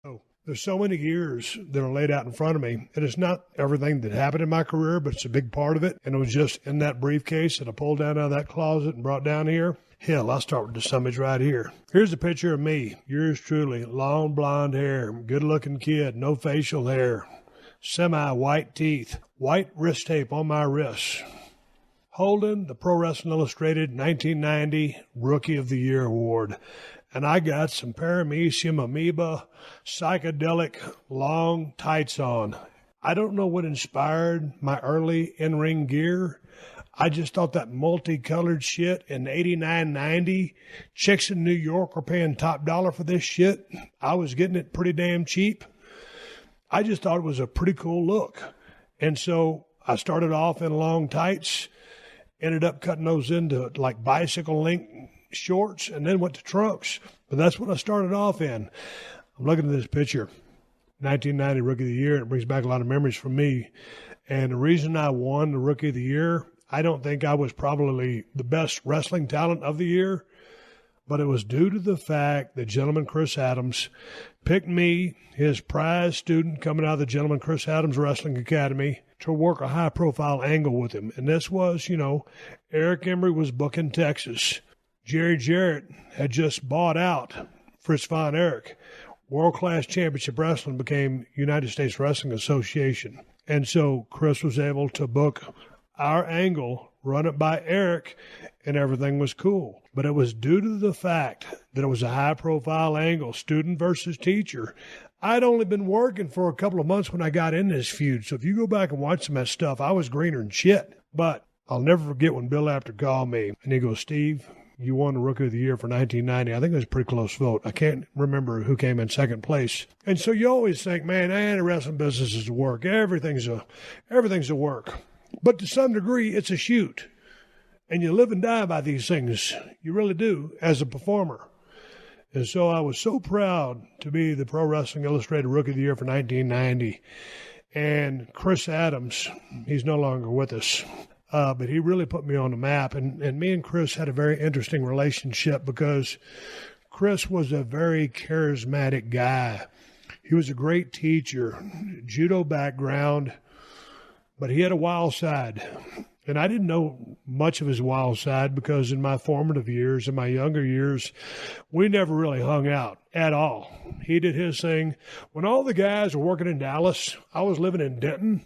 Oh, there's so many years that are laid out in front of me, and it's not everything that happened in my career, but it's a big part of it. And it was just in that briefcase that I pulled down out of that closet and brought down here. Hell, I'll start with the summage right here. Here's a picture of me, yours truly, long blonde hair, good-looking kid, no facial hair, semi-white teeth, white wrist tape on my wrists, holding the Pro Wrestling Illustrated 1990 Rookie of the Year Award. And I got some paramecium amoeba psychedelic long tights on. I don't know what inspired my early in-ring gear. I just thought that multicolored shit in 89.90. Chicks in New York were paying top dollar for this shit. I was getting it pretty damn cheap. I just thought it was a pretty cool look. And so I started off in long tights, ended up cutting those into like bicycle length shorts, and then went to trunks. But that's what I started off in. I'm looking at this picture, 1990 Rookie of the Year, and it brings back a lot of memories for me. And the reason I won the Rookie of the Year, I don't think I was probably the best wrestling talent of the year, but it was due to the fact that Gentleman Chris Adams picked me, his prize student coming out of the Gentleman Chris Adams Wrestling Academy, to work a high-profile angle with him. And this was, Eric Embry was booking Texas. Jerry Jarrett had just bought out Fritz Von Erich. World Class Championship Wrestling became United States Wrestling Association. And so Chris was able to book our angle, run it by Eric, and everything was cool. But it was due to the fact that it was a high-profile angle, student versus teacher. I'd only been working for a couple of months when I got in this feud. So if you go back and watch some of that stuff, I was greener than shit. But I'll never forget when Bill Apter called me, and he goes, "Steve, you won the Rookie of the Year for 1990. I think it was a pretty close vote. I can't remember who came in second place." And so you always think, man, the wrestling business is a work. Everything's a work. But to some degree, it's a shoot. And you live and die by these things. You really do, as a performer. And so I was so proud to be the Pro Wrestling Illustrated Rookie of the Year for 1990. And Chris Adams, he's no longer with us. But he really put me on the map. And me and Chris had a very interesting relationship because Chris was a very charismatic guy. He was a great teacher, judo background, but he had a wild side. And I didn't know much of his wild side because in my formative years, in my younger years, we never really hung out at all. He did his thing. When all the guys were working in Dallas, I was living in Denton.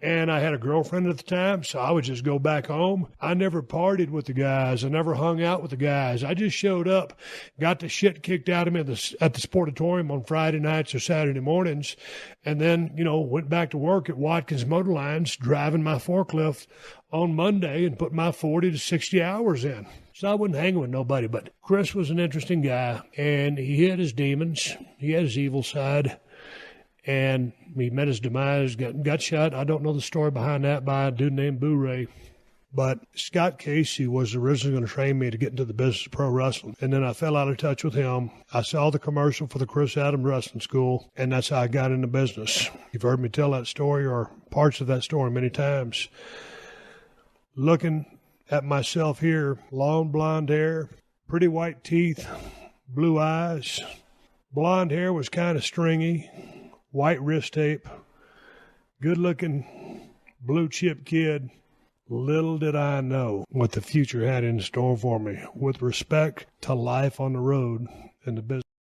And I had a girlfriend at the time, so I would just go back home. I never partied with the guys. I never hung out with the guys. I just showed up, got the shit kicked out of me at the Sportatorium on Friday nights or Saturday mornings, and then, went back to work at Watkins Motor Lines, driving my forklift on Monday and put my 40 to 60 hours in. So I wasn't hanging with nobody, but Chris was an interesting guy, and he had his demons. He had his evil side. And he met his demise, got shot. I don't know the story behind that by a dude named Boo Ray. But Scott Casey was originally going to train me to get into the business of pro wrestling. And then I fell out of touch with him. I saw the commercial for the Chris Adams Wrestling School, and that's how I got into business. You've heard me tell that story or parts of that story many times. Looking at myself here, long blonde hair, pretty white teeth, blue eyes. Blonde hair was kind of stringy. White wrist tape, good-looking blue chip kid. Little did I know what the future had in store for me with respect to life on the road and the business.